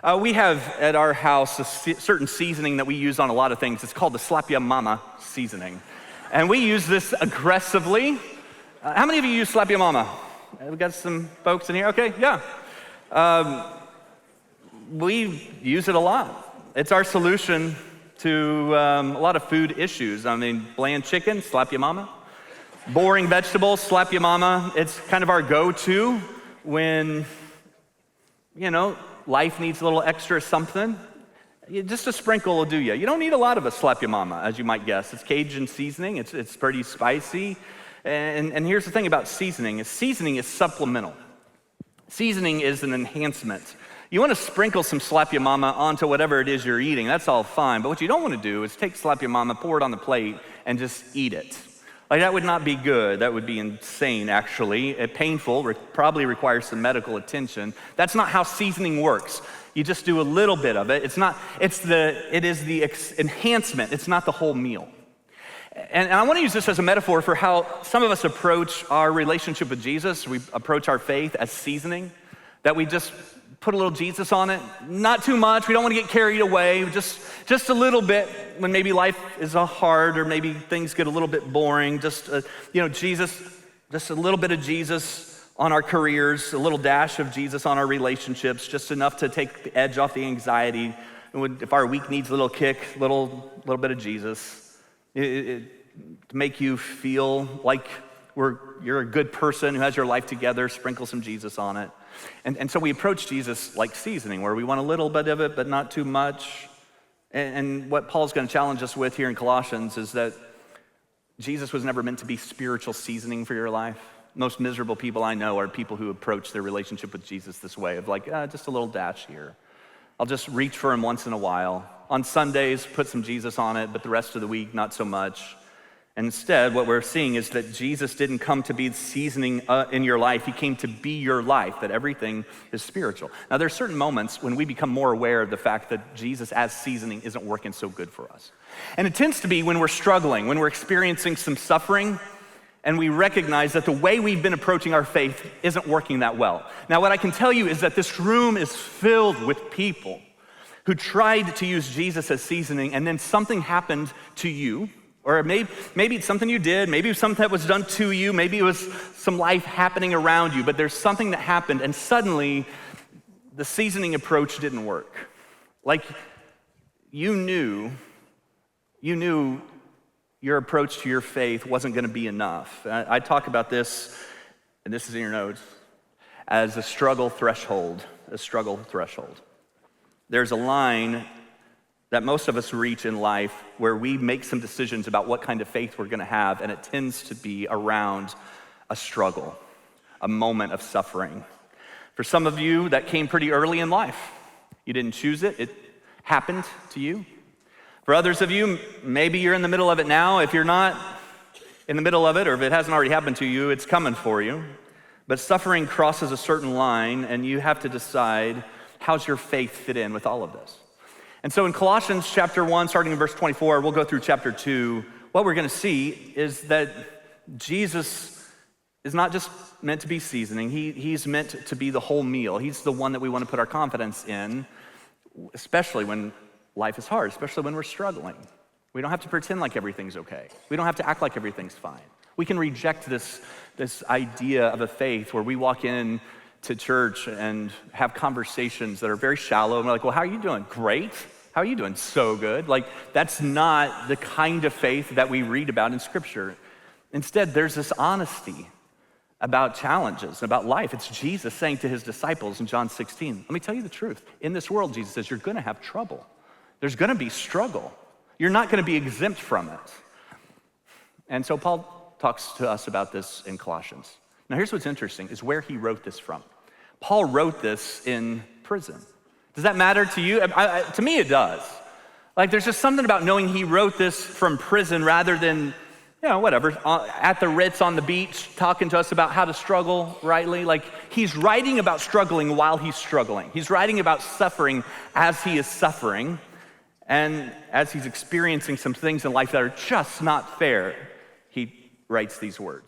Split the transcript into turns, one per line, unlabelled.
We have at our house a certain seasoning that we use on a lot of things. It's called the Slap Ya Mama seasoning. And we use this aggressively. How many of you use Slap Ya Mama? We got some folks in here? Okay, yeah. We use it a lot. It's our solution to a lot of food issues. I mean, bland chicken, Slap Ya Mama. Boring vegetables, Slap Ya Mama. It's kind of our go-to when, life needs a little extra something. Just a sprinkle will do you. You don't need a lot of a Slap Ya Mama, as you might guess. It's Cajun seasoning. It's pretty spicy. And here's the thing about seasoning is supplemental. Seasoning is an enhancement. You want to sprinkle some Slap Ya Mama onto whatever it is you're eating. That's all fine. But what you don't want to do is take Slap Ya Mama, pour it on the plate, and just eat it. Like, that would not be good. That would be insane, actually. Painful, probably requires some medical attention. That's not how seasoning works. You just do a little bit of it. It is the enhancement. It's not the whole meal. And I want to use this as a metaphor for how some of us approach our relationship with Jesus. We approach our faith as seasoning, that we just put a little Jesus on it. Not too much. We don't want to get carried away. Just a little bit when maybe life is hard or maybe things get a little bit boring. Jesus, just a little bit of Jesus on our careers, a little dash of Jesus on our relationships, just enough to take the edge off the anxiety. And if our week needs a little kick, little bit of Jesus, to make you feel like you're a good person who has your life together, sprinkle some Jesus on it. And so we approach Jesus like seasoning, where we want a little bit of it, but not too much. And what Paul's going to challenge us with here in Colossians is that Jesus was never meant to be spiritual seasoning for your life. Most miserable people I know are people who approach their relationship with Jesus this way, of like, just a little dash here. I'll just reach for him once in a while. On Sundays, put some Jesus on it, but the rest of the week, not so much. And instead, what we're seeing is that Jesus didn't come to be seasoning in your life. He came to be your life, that everything is spiritual. Now, there are certain moments when we become more aware of the fact that Jesus as seasoning isn't working so good for us. And it tends to be when we're struggling, when we're experiencing some suffering, and we recognize that the way we've been approaching our faith isn't working that well. Now, what I can tell you is that this room is filled with people who tried to use Jesus as seasoning, and then something happened to you. Or maybe it's something you did, maybe it was something that was done to you, maybe it was some life happening around you, but there's something that happened, and suddenly the seasoning approach didn't work. Like, you knew your approach to your faith wasn't going to be enough. I talk about this, and this is in your notes, as a struggle threshold. There's a line that most of us reach in life where we make some decisions about what kind of faith we're gonna have, and it tends to be around a struggle, a moment of suffering. For some of you, that came pretty early in life. You didn't choose it, it happened to you. For others of you, maybe you're in the middle of it now. If you're not in the middle of it, or if it hasn't already happened to you, it's coming for you. But suffering crosses a certain line, and you have to decide, how's your faith fit in with all of this? And so in Colossians chapter 1, starting in verse 24, we'll go through chapter 2. What we're going to see is that Jesus is not just meant to be seasoning. He's meant to be the whole meal. He's the one that we want to put our confidence in, especially when life is hard, especially when we're struggling. We don't have to pretend like everything's okay. We don't have to act like everything's fine. We can reject this idea of a faith where we walk in to church and have conversations that are very shallow, and we're like, well, how are you doing? Great. How are you doing? So good. Like, that's not the kind of faith that we read about in Scripture. Instead, there's this honesty about challenges, about life. It's Jesus saying to his disciples in John 16, let me tell you the truth. In this world, Jesus says, you're gonna have trouble. There's gonna be struggle. You're not gonna be exempt from it. And so Paul talks to us about this in Colossians. Now, here's what's interesting, is where he wrote this from. Paul wrote this in prison. Does that matter to you? To me, it does. Like, there's just something about knowing he wrote this from prison rather than, whatever, at the Ritz on the beach, talking to us about how to struggle rightly. Like, he's writing about struggling while he's struggling. He's writing about suffering as he is suffering, and as he's experiencing some things in life that are just not fair, he writes these words.